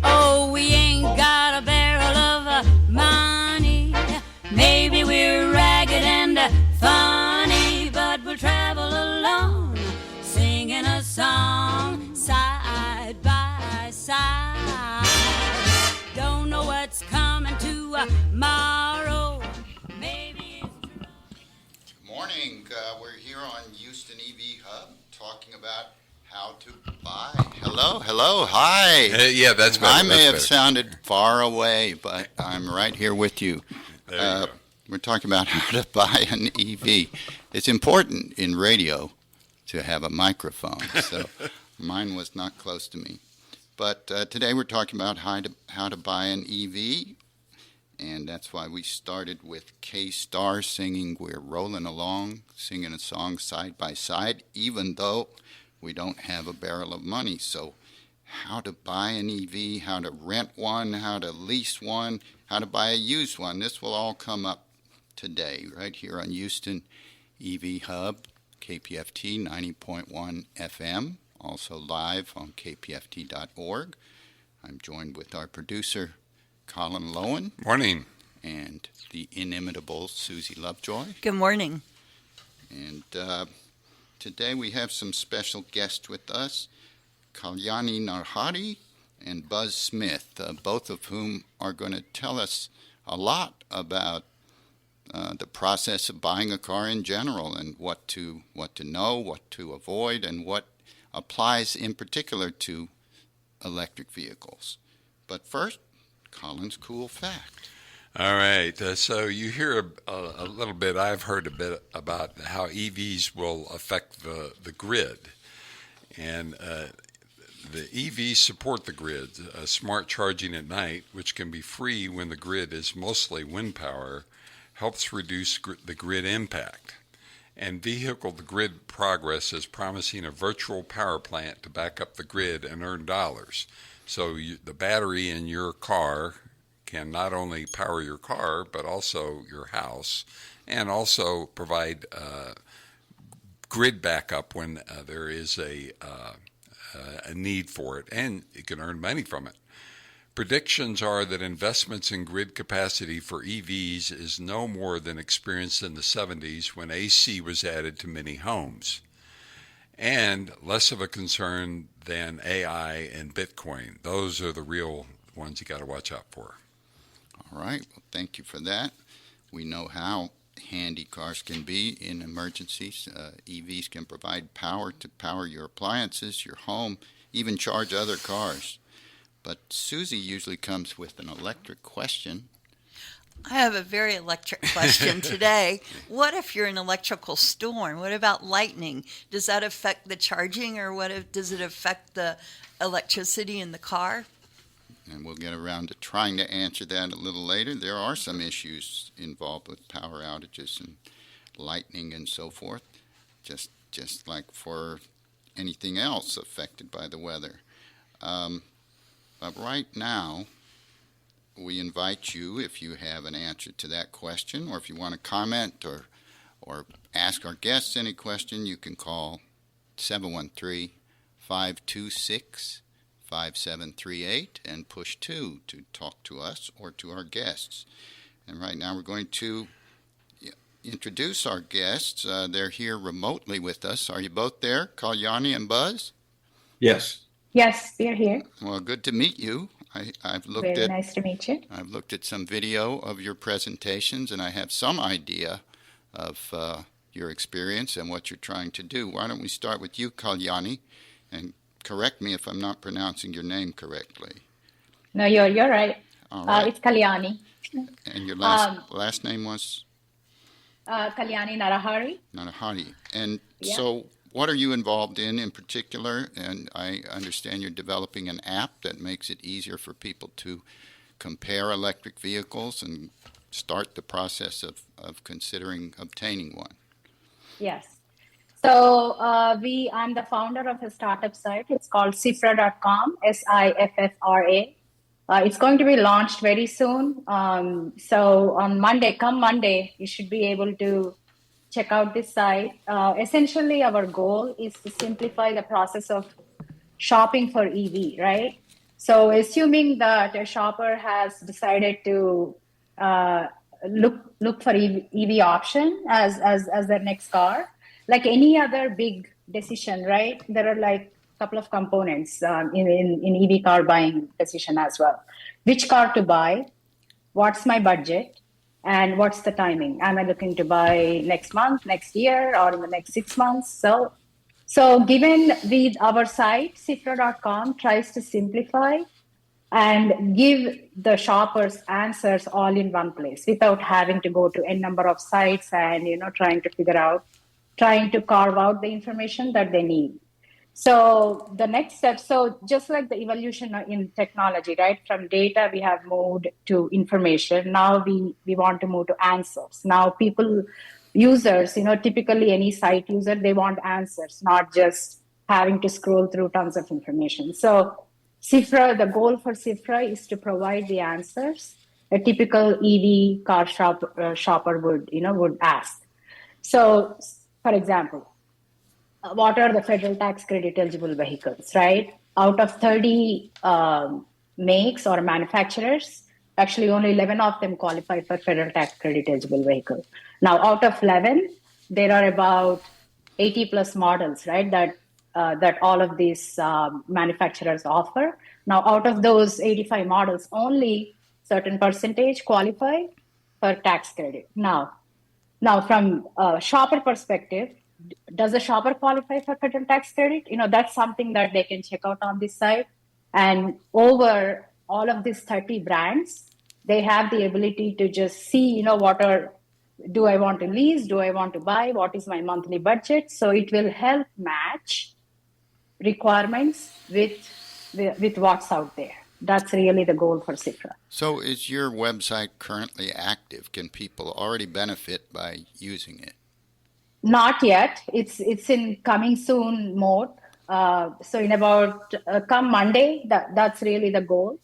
Oh, we ain't got a barrel of money. Maybe we're ragged and funny, but we'll travel along, singing a song side by side. Don't know what's coming tomorrow. Maybe it's true. Good morning. We're here on Houston EV Hub talking about how to buy. Hello, hi. Yeah, that's better. I may have sounded far away, but I'm right here with you. There you go. We're talking about how to buy an EV. It's important in radio to have a microphone, so mine was not close to me. But today we're talking about how to buy an EV, and that's why we started with K-Star singing We're Rolling Along, singing a song side by side, even though we don't have a barrel of money. So how to buy an EV, how to rent one, how to lease one, how to buy a used one. This will all come up today right here on Houston EV Hub, KPFT 90.1 FM, also live on kpft.org. I'm joined with our producer, Colin Lowen. Morning. And the inimitable Susie Lovejoy. Good morning. And today we have some special guests with us, Kalyani Narahari and Buzz Smith, both of whom are going to tell us a lot about the process of buying a car in general and what to know, what to avoid, and what applies in particular to electric vehicles. But first, Colin's cool fact. All right. So you hear a little bit, I've heard a bit about how EVs will affect the grid. And the EVs support the grid. Smart charging at night, which can be free when the grid is mostly wind power, helps reduce the grid impact. And vehicle-to-grid progress is promising a virtual power plant to back up the grid and earn dollars. So the battery in your car can not only power your car, but also your house, and also provide grid backup when there is a need for it, and you can earn money from it. Predictions are that investments in grid capacity for EVs is no more than experienced in the 70s when AC was added to many homes, and less of a concern than AI and Bitcoin. Those are the real ones you got to watch out for. All right. Well, thank you for that. We know how handy cars can be in emergencies. EVs can provide power to power your appliances, your home, even charge other cars. But Susie usually comes with an electric question. I have a very electric question today. What if you're in an electrical storm? What about lightning? Does that affect the charging, or does it affect the electricity in the car? And we'll get around to trying to answer that a little later. There are some issues involved with power outages and lightning and so forth, just like for anything else affected by the weather. But right now, we invite you, if you have an answer to that question, or if you want to comment or ask our guests any question, you can call 713-526-5738 and push 2 to talk to us or to our guests. And right now we're going to introduce our guests. They're here remotely with us. Are you both there, Kalyani and Buzz? Yes. Yes, we are here. Well, good to meet you. I've looked Very at nice to meet you. I've looked at some video of your presentations, and I have some idea of your experience and what you're trying to do. Why don't we start with you, Kalyani, and correct me if I'm not pronouncing your name correctly. No, you're right. All right. It's Kalyani. And your last name was? Kalyani Narahari. Narahari. And Yeah. so what are you involved in particular? And I understand you're developing an app that makes it easier for people to compare electric vehicles and start the process of considering obtaining one. Yes. So I'm the founder of a startup site. It's called Siffra.com, SIFFRA. It's going to be launched very soon. So on Monday, you should be able to check out this site. Essentially, our goal is to simplify the process of shopping for EV, right? So assuming that a shopper has decided to look for EV option as their next car, like any other big decision, right? There are like a couple of components in EV car buying decision as well. Which car to buy? What's my budget? And what's the timing? Am I looking to buy next month, next year, or in the next 6 months? So given our site, Cifra.com tries to simplify and give the shoppers answers all in one place without having to go to a number of sites and trying to carve out the information that they need. So the next step, so just like the evolution in technology, right? From data, we have moved to information. Now we want to move to answers. Now users, typically any site user, they want answers, not just having to scroll through tons of information. So Cifra, the goal for Cifra is to provide the answers a typical EV car shopper would ask. So, for example, what are the federal tax credit eligible vehicles, right? Out of 30 makes or manufacturers, actually only 11 of them qualify for federal tax credit eligible vehicle. Now, out of 11, there are about 80 plus models, right, that all of these manufacturers offer. Now, out of those 85 models, only certain percentage qualify for tax credit. Now from a shopper perspective, does the shopper qualify for federal tax credit? That's something that they can check out on this site. And over all of these 30 brands, they have the ability to just see, do I want to lease? Do I want to buy? What is my monthly budget? So it will help match requirements with what's out there. That's really the goal for Cifra. So is your website currently active? Can people already benefit by using it? Not yet. It's in coming soon mode. So in about come Monday, that's really the goal.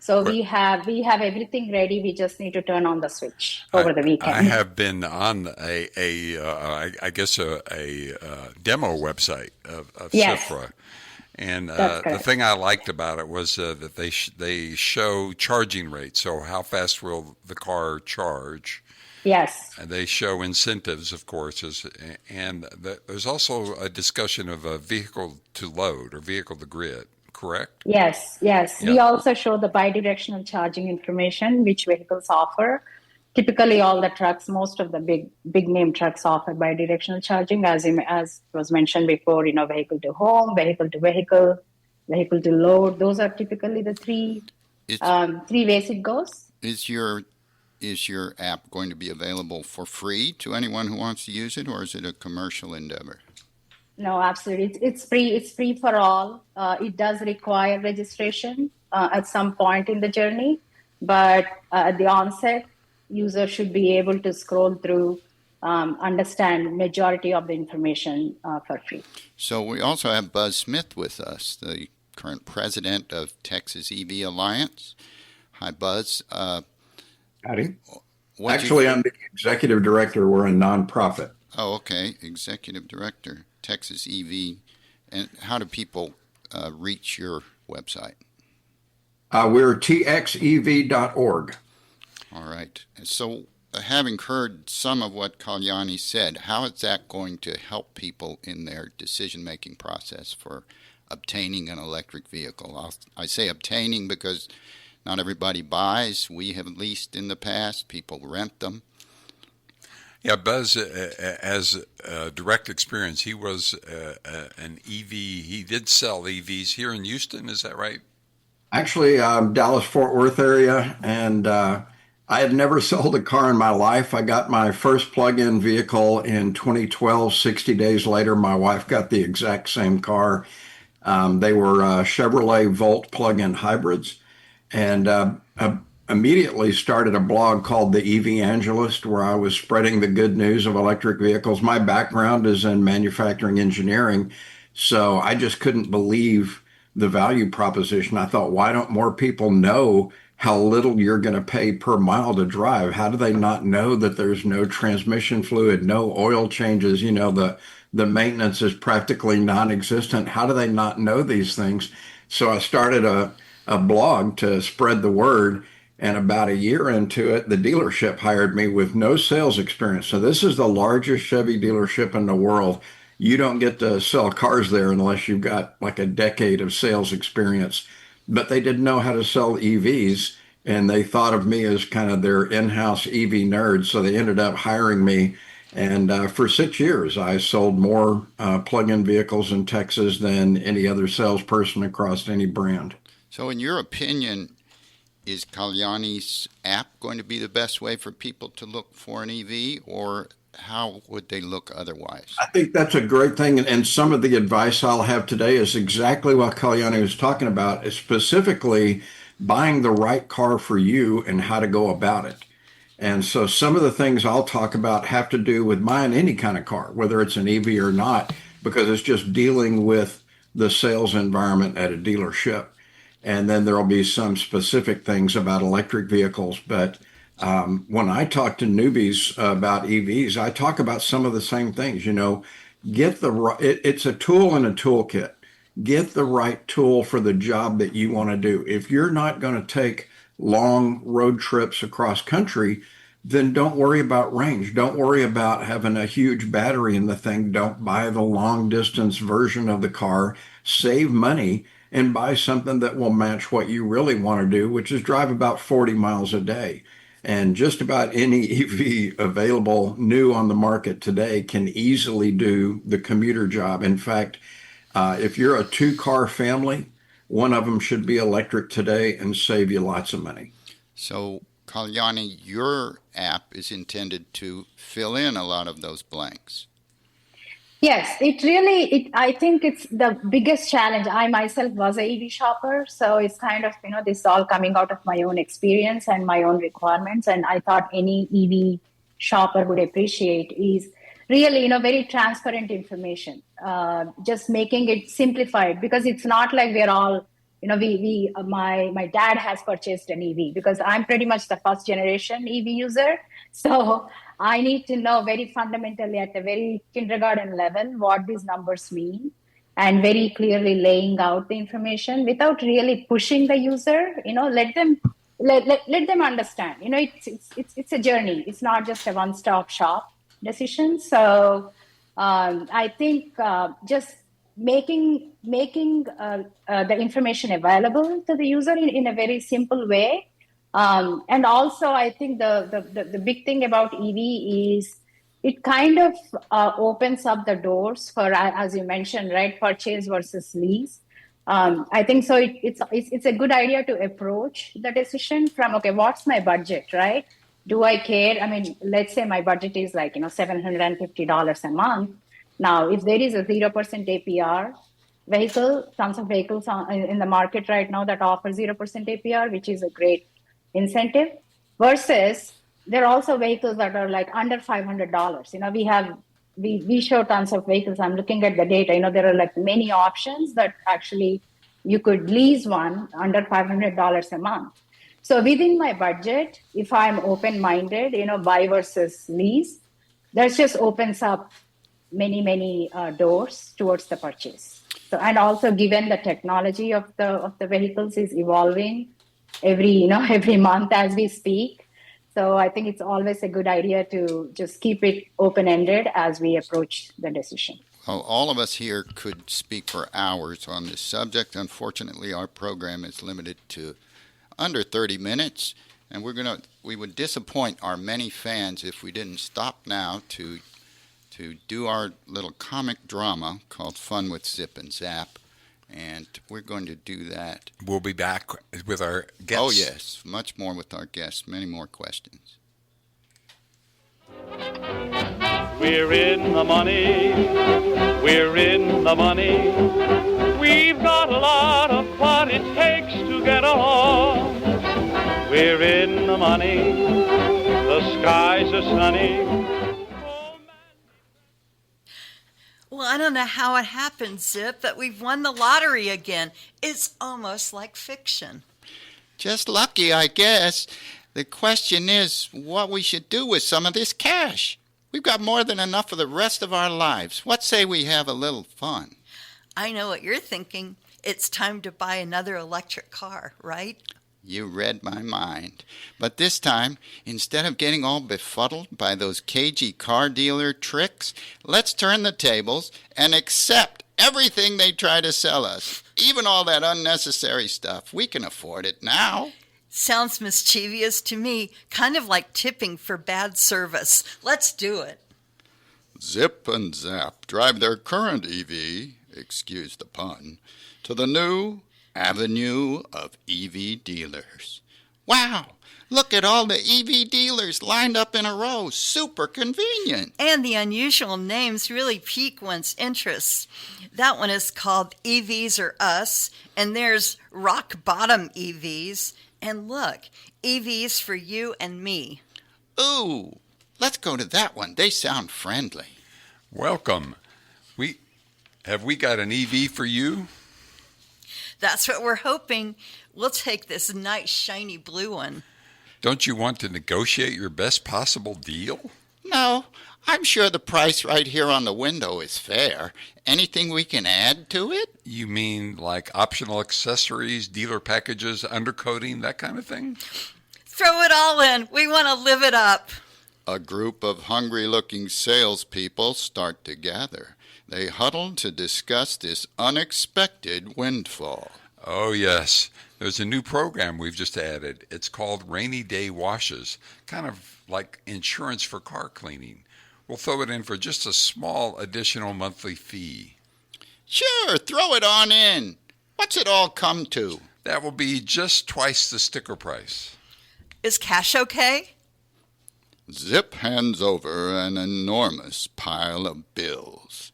So we have everything ready. We just need to turn on the switch over the weekend. I have been on a demo website of Yes. Cifra, and That's the correct. thing I liked about it was that they show charging rates. So how fast will the car charge? Yes. And they show incentives, of course, and there's also a discussion of a vehicle to load or vehicle to grid. Correct? Yes. Yeah. We also show the bidirectional charging information, which vehicles offer. Typically, all the trucks, most of the big name trucks offer bidirectional charging, as was mentioned before. Vehicle to home, vehicle to vehicle, vehicle to load. Those are typically the three ways it goes. Is your app going to be available for free to anyone who wants to use it, or is it a commercial endeavor? No, absolutely. It's free. It's free for all. It does require registration at some point in the journey, but at the onset, users should be able to scroll through, understand majority of the information for free. So we also have Buzz Smith with us, the current president of Texas EV Alliance. Hi, Buzz. Howdy. Actually, I'm the executive director. We're a nonprofit. Oh, okay. Executive director, Texas EV. And how do people reach your website? We're txev.org. All right. So having heard some of what Kalyani said, how is that going to help people in their decision-making process for obtaining an electric vehicle? I say obtaining because not everybody buys. We have leased in the past. People rent them. Yeah, Buzz, as a direct experience, he was an EV. He did sell EVs here in Houston. Is that right? Actually, Dallas-Fort Worth area, and I had never sold a car in my life. I got my first plug-in vehicle in 2012. 60 days later, my wife got the exact same car. They were Chevrolet Volt plug-in hybrids, and immediately started a blog called The Evangelist, where I was spreading the good news of electric vehicles. My background is in manufacturing engineering, so I just couldn't believe the value proposition. I thought, why don't more people know how little you're going to pay per mile to drive? How do they not know that there's no transmission fluid, no oil changes, the The maintenance is practically non-existent. How do they not know these things? So I started a blog to spread the word. And about a year into it, the dealership hired me with no sales experience. So this is the largest Chevy dealership in the world. You don't get to sell cars there unless you've got like a decade of sales experience. But they didn't know how to sell EVs, and they thought of me as kind of their in-house EV nerd. So they ended up hiring me. And for 6 years, I sold more plug-in vehicles in Texas than any other salesperson across any brand. So in your opinion, is Kalyani's app going to be the best way for people to look for an EV, or how would they look otherwise? I think that's a great thing. And some of the advice I'll have today is exactly what Kalyani was talking about, is specifically buying the right car for you and how to go about it. And so some of the things I'll talk about have to do with buying any kind of car, whether it's an EV or not, because it's just dealing with the sales environment at a dealership. And then there'll be some specific things about electric vehicles. But when I talk to newbies about EVs, I talk about some of the same things. Get the right, it's a tool in a toolkit. Get the right tool for the job that you want to do. If you're not going to take long road trips across country, then don't worry about range. Don't worry about having a huge battery in the thing. Don't buy the long distance version of the car. Save money and buy something that will match what you really want to do, which is drive about 40 miles a day. And just about any EV available new on the market today can easily do the commuter job. In fact, if you're a two-car family, one of them should be electric today and save you lots of money. So, Kalyani, your app is intended to fill in a lot of those blanks. Yes, I think it's the biggest challenge. I myself was a EV shopper, so it's kind of, this is all coming out of my own experience and my own requirements. And I thought any EV shopper would appreciate is really, very transparent information, just making it simplified, because it's not like we're all, my dad has purchased an EV, because I'm pretty much the first generation EV user. So I need to know very fundamentally at the very kindergarten level what these numbers mean, and very clearly laying out the information without really pushing the user. Let them understand. It's a journey. It's not just a one-stop shop decision. So I think just making the information available to the user in a very simple way. And also, I think the big thing about EV is it kind of opens up the doors for, as you mentioned, right, purchase versus lease. I think so. It's a good idea to approach the decision from, okay, what's my budget, right? Do I care? I mean, let's say my budget is like, $750 a month. Now, if there is a 0% APR vehicle, tons of vehicles in the market right now that offer 0% APR, which is a great incentive, versus there are also vehicles that are like under $500. We show tons of vehicles. I'm looking at the data. There are like many options that actually you could lease one under $500 a month. So within my budget, if I'm open-minded, buy versus lease, that just opens up many doors towards the purchase. So, and also given the technology of the vehicles is evolving every month as we speak. So I think it's always a good idea to just keep it open-ended as we approach the decision. Well, all of us here could speak for hours on this subject. Unfortunately, our program is limited to under 30 minutes, and we would disappoint our many fans if we didn't stop now to do our little comic drama called Fun with Zip and Zap, and we're going to do that. We'll be back with our guests. Oh, yes, much more with our guests, many more questions. We're in the money, we're in the money. We've got a lot of what it takes to get along. We're in the money, the skies are sunny. Well, I don't know how it happened, Zip, but we've won the lottery again. It's almost like fiction. Just lucky, I guess. The question is what we should do with some of this cash. We've got more than enough for the rest of our lives. What say we have a little fun? I know what you're thinking. It's time to buy another electric car, right? You read my mind. But this time, instead of getting all befuddled by those cagey car dealer tricks, let's turn the tables and accept everything they try to sell us, even all that unnecessary stuff. We can afford it now. Sounds mischievous to me, kind of like tipping for bad service. Let's do it. Zip and Zap drive their current EV, excuse the pun, to the new avenue of EV dealers. Wow! Look at all the EV dealers lined up in a row. Super convenient. And the unusual names really pique one's interest. That one is called EVs or Us, and there's Rock Bottom EVs. And look, EVs for you and me. Ooh, let's go to that one. They sound friendly. Welcome. Have we got an EV for you? That's what we're hoping. We'll take this nice shiny blue one. Don't you want to negotiate your best possible deal? No, I'm sure the price right here on the window is fair. Anything we can add to it? You mean like optional accessories, dealer packages, undercoating, that kind of thing? Throw it all in. We want to live it up. A group of hungry-looking salespeople start to gather. They huddle to discuss this unexpected windfall. Oh, yes. There's a new program we've just added. It's called Rainy Day Washes, kind of like insurance for car cleaning. We'll throw it in for just a small additional monthly fee. Sure, throw it on in. What's it all come to? That will be just twice the sticker price. Is cash okay? Zip hands over an enormous pile of bills.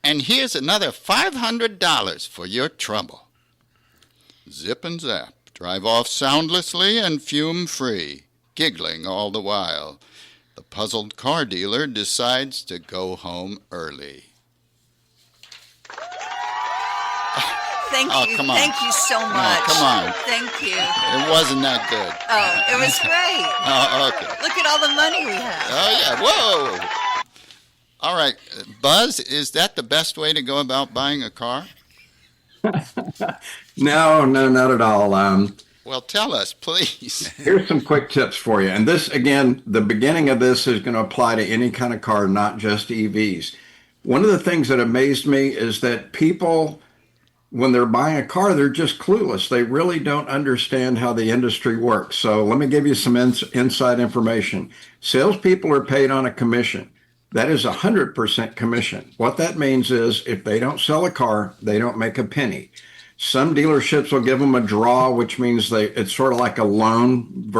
And here's another $500 for your trouble. Zip and Zap drive off soundlessly and fume-free, giggling all the while. The puzzled car dealer decides to go home early. Thank Oh, you. come on. Thank you so much. come on. Thank you. It wasn't that good. Oh, it was great. Oh, okay. Look at all the money we have. Oh, yeah. Whoa. All right. Buzz, is that the best way to go about buying a car? No, not at all. Well, tell us, please. Here's some quick tips for you. And this, again, the beginning of this is going to apply to any kind of car, not just EVs. One of the things that amazed me is that people, when they're buying a car, they're just clueless. They really don't understand how the industry works. So let me give you some inside information. Salespeople are paid on a commission. That is 100% commission. What that means is if they don't sell a car, they don't make a penny. Some dealerships will give them a draw, which means it's sort of like a loan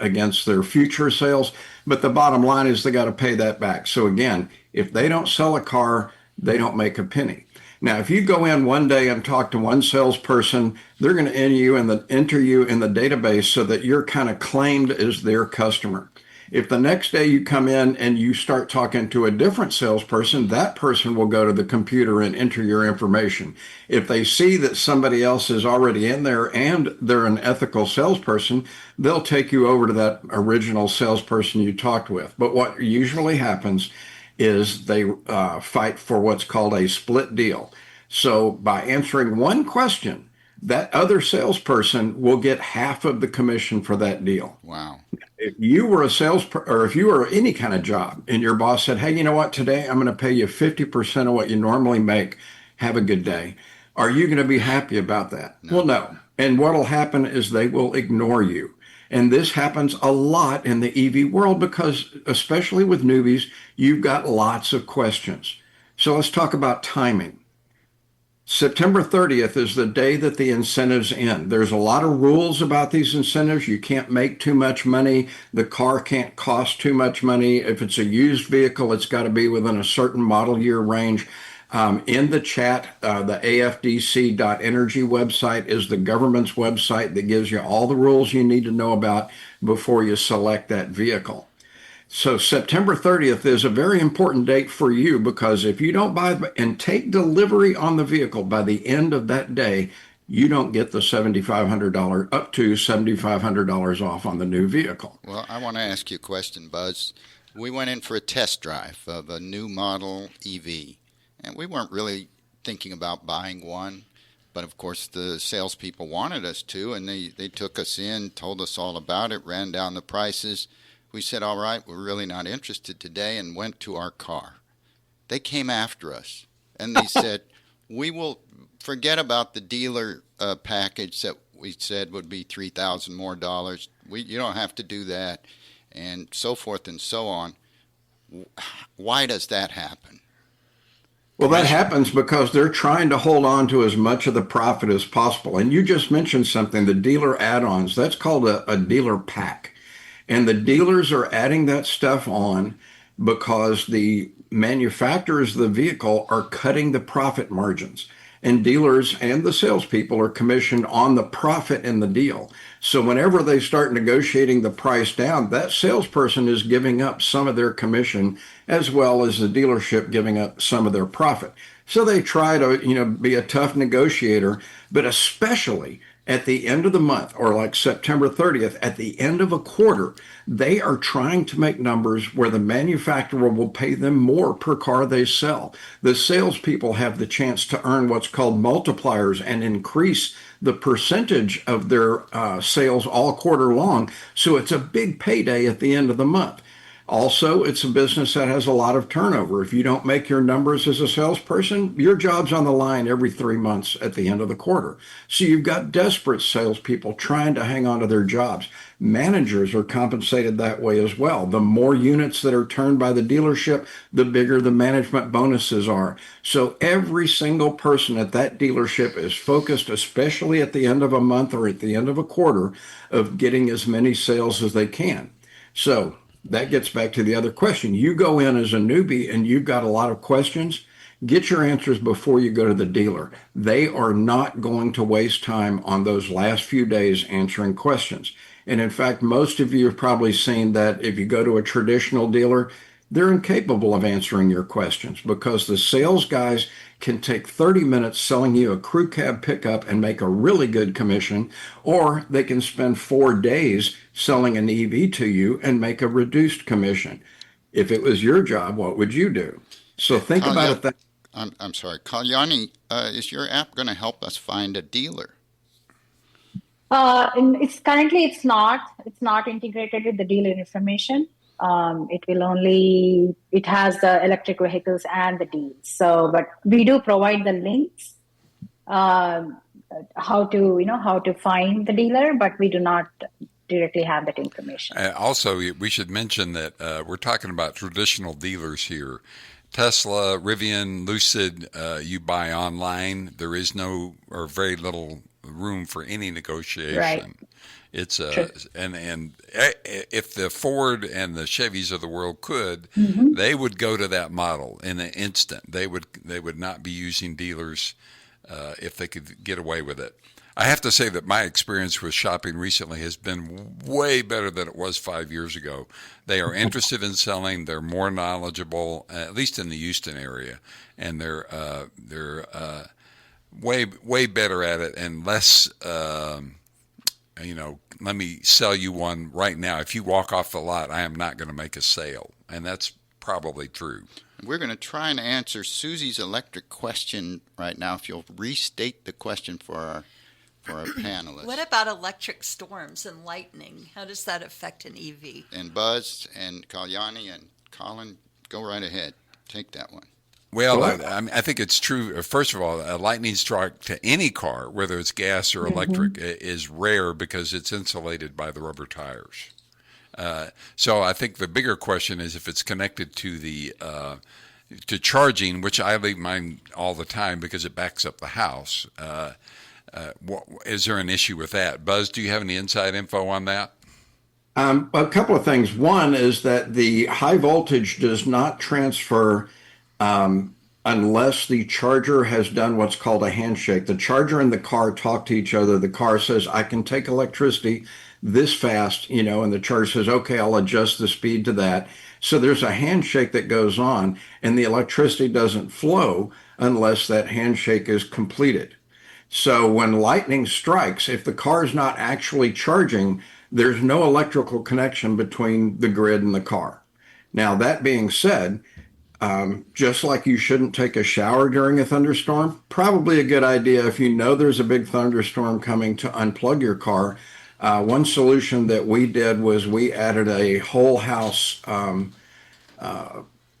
against their future sales. But the bottom line is they got to pay that back. So again, if they don't sell a car, they don't make a penny. Now, if you go in one day and talk to one salesperson, they're going to enter you in the database so that you're kind of claimed as their customer. If the next day you come in and you start talking to a different salesperson, that person will go to the computer and enter your information. If they see that somebody else is already in there and they're an ethical salesperson, they'll take you over to that original salesperson you talked with. But what usually happens is they fight for what's called a split deal. So by answering one question, that other salesperson will get half of the commission for that deal. Wow. If you were a or if you were any kind of job and your boss said, hey, you know what, today I'm going to pay you 50% of what you normally make. Have a good day. Are you going to be happy about that? No. Well, no. And what'll happen is they will ignore you. And this happens a lot in the EV world because, especially with newbies, you've got lots of questions. So let's talk about timing. September 30th is the day that the incentives end. There's a lot of rules about these incentives. You can't make too much money. The car can't cost too much money. If it's a used vehicle, it's got to be within a certain model year range. In the chat, the afdc.energy website is the government's website that gives you all the rules you need to know about before you select that vehicle. So September 30th is a very important date for you because if you don't buy and take delivery on the vehicle by the end of that day, you don't get the $7,500 up to $7,500 off on the new vehicle. Well, I want to ask you a question, Buzz. we went in for a test drive of a new model EV, and we weren't really thinking about buying one. But of course, the salespeople wanted us to, and they took us in, told us all about it, ran down the prices. We said, all right, we're really not interested today, and went to our car. They came after us, and they said, we will forget about the dealer package that we said would be $3,000 more dollars. You don't have to do that, and so forth and so on. Why does that happen? Well, that happens because they're trying to hold on to as much of the profit as possible. And you just mentioned something, the dealer add-ons. That's called a dealer pack. And the dealers are adding that stuff on because the manufacturers of the vehicle are cutting the profit margins. And dealers and the salespeople are commissioned on the profit in the deal. So whenever they start negotiating the price down, that salesperson is giving up some of their commission as well as the dealership giving up some of their profit. So they try to, be a tough negotiator, but especially at the end of the month, or like September 30th, at the end of a quarter, they are trying to make numbers where the manufacturer will pay them more per car they sell. The salespeople have the chance to earn what's called multipliers and increase the percentage of their sales all quarter long. So it's a big payday at the end of the month. Also, it's a business that has a lot of turnover. If you don't make your numbers as a salesperson, your job's on the line every 3 months at the end of the quarter. So you've got desperate salespeople trying to hang on to their jobs. Managers are compensated that way as well. The more units that are turned by the dealership, the bigger the management bonuses are. So every single person at that dealership is focused, especially at the end of a month or at the end of a quarter, of getting as many sales as they can. So that gets back to the other question. You go in as a newbie and you've got a lot of questions, get your answers before you go to the dealer. They are not going to waste time on those last few days answering questions. And in fact, most of you have probably seen that if you go to a traditional dealer, they're incapable of answering your questions because the sales guys can take 30 minutes selling you a crew cab pickup and make a really good commission, or they can spend 4 days selling an EV to you and make a reduced commission. If it was your job, what would you do? So think about it. I'm sorry, Kalyani, is your app going to help us find a dealer? It's not integrated with the dealer information. It has the electric vehicles and the deals. So, but we do provide the links, how to find the dealer, but we do not directly have that information. Also, we should mention that we're talking about traditional dealers here. Tesla, Rivian, Lucid, you buy online. There is no or very little room for any negotiation. Right. It's and if the Ford and the Chevys of the world could, they would go to that model in an instant. They would not be using dealers if they could get away with it. I have to say that my experience with shopping recently has been way better than it was 5 years ago. They are interested in selling. They're more knowledgeable, at least in the Houston area, and they're way better at it and less. Let me sell you one right now. If you walk off the lot, I am not going to make a sale, and that's probably true. We're going to try and answer Susie's electric question right now. If you'll restate the question for our panelists. What about electric storms and lightning? How does that affect an EV? And Buzz and Kalyani and Colin, go right ahead. Take that one. Well, I think it's true. First of all, a lightning strike to any car, whether it's gas or electric, is rare because it's insulated by the rubber tires. So I think the bigger question is if it's connected to the to charging, which I leave mine all the time because it backs up the house. Is there an issue with that? Buzz, do you have any inside info on that? A couple of things. One is that the high voltage does not transfer unless the charger has done what's called a handshake. The charger and the car talk to each other. The car says, I can take electricity this fast, and the charger says, okay, I'll adjust the speed to that. So there's a handshake that goes on, and the electricity doesn't flow unless that handshake is completed. So when lightning strikes, if the car is not actually charging, there's no electrical connection between the grid and the car. Now, that being said, just like you shouldn't take a shower during a thunderstorm, probably a good idea if you know there's a big thunderstorm coming to unplug your car. One solution that we did was we added a whole house, what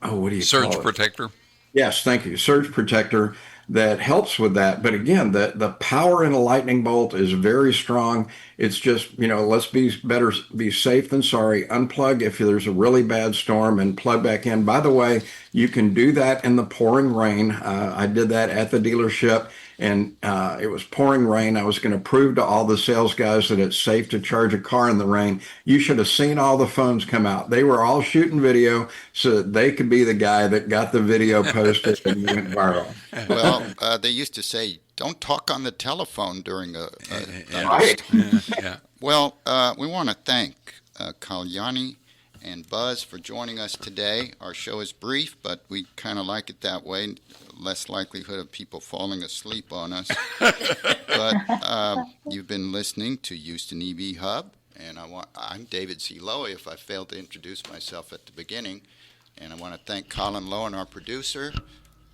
do you Surge call it? protector. Yes, thank you. Surge protector that helps with that. But again, the power in a lightning bolt is very strong. It's just, let's be safe than sorry. Unplug if there's a really bad storm and plug back in. By the way, you can do that in the pouring rain. I did that at the dealership, and it was pouring rain. I was going to prove to all the sales guys that it's safe to charge a car in the rain. You should have seen all the phones come out. They were all shooting video so that they could be the guy that got the video posted and went viral. Well, they used to say, don't talk on the telephone during a Right. Yeah. Well, we want to thank Kalyani and Buzz for joining us today. Our show is brief, but we kind of like it that way. Less likelihood of people falling asleep on us. But you've been listening to Houston EV Hub, and I'm David C. Lowy, if I failed to introduce myself at the beginning. And I want to thank Colin Lowen, our producer,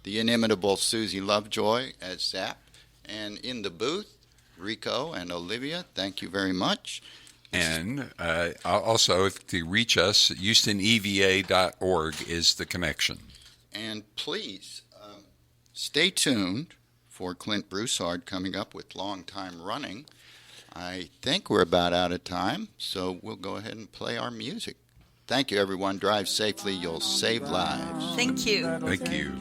the inimitable Susie Lovejoy as Zap, and in the booth, Rico and Olivia. Thank you very much. And also, to reach us, HoustonEVA.org is the connection. And please stay tuned for Clint Broussard coming up with Long Time Running. I think we're about out of time, so we'll go ahead and play our music. Thank you, everyone. Drive safely. You'll save lives. Thank you. Thank you.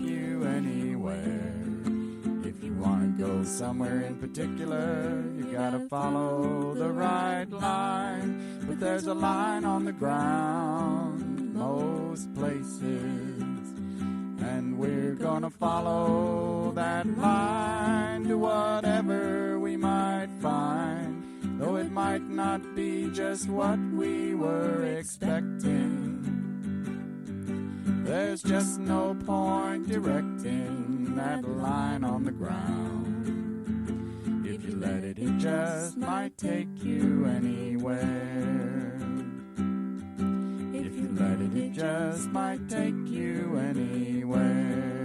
If you want to go somewhere in particular, you gotta follow the right line. But there's a line on the ground most places, and we're gonna follow that line to whatever we might find, though it might not be just what we were expecting. There's just no point directing that line on the ground. If you let it, it just might take you anywhere. If you let it, it just might take you anywhere.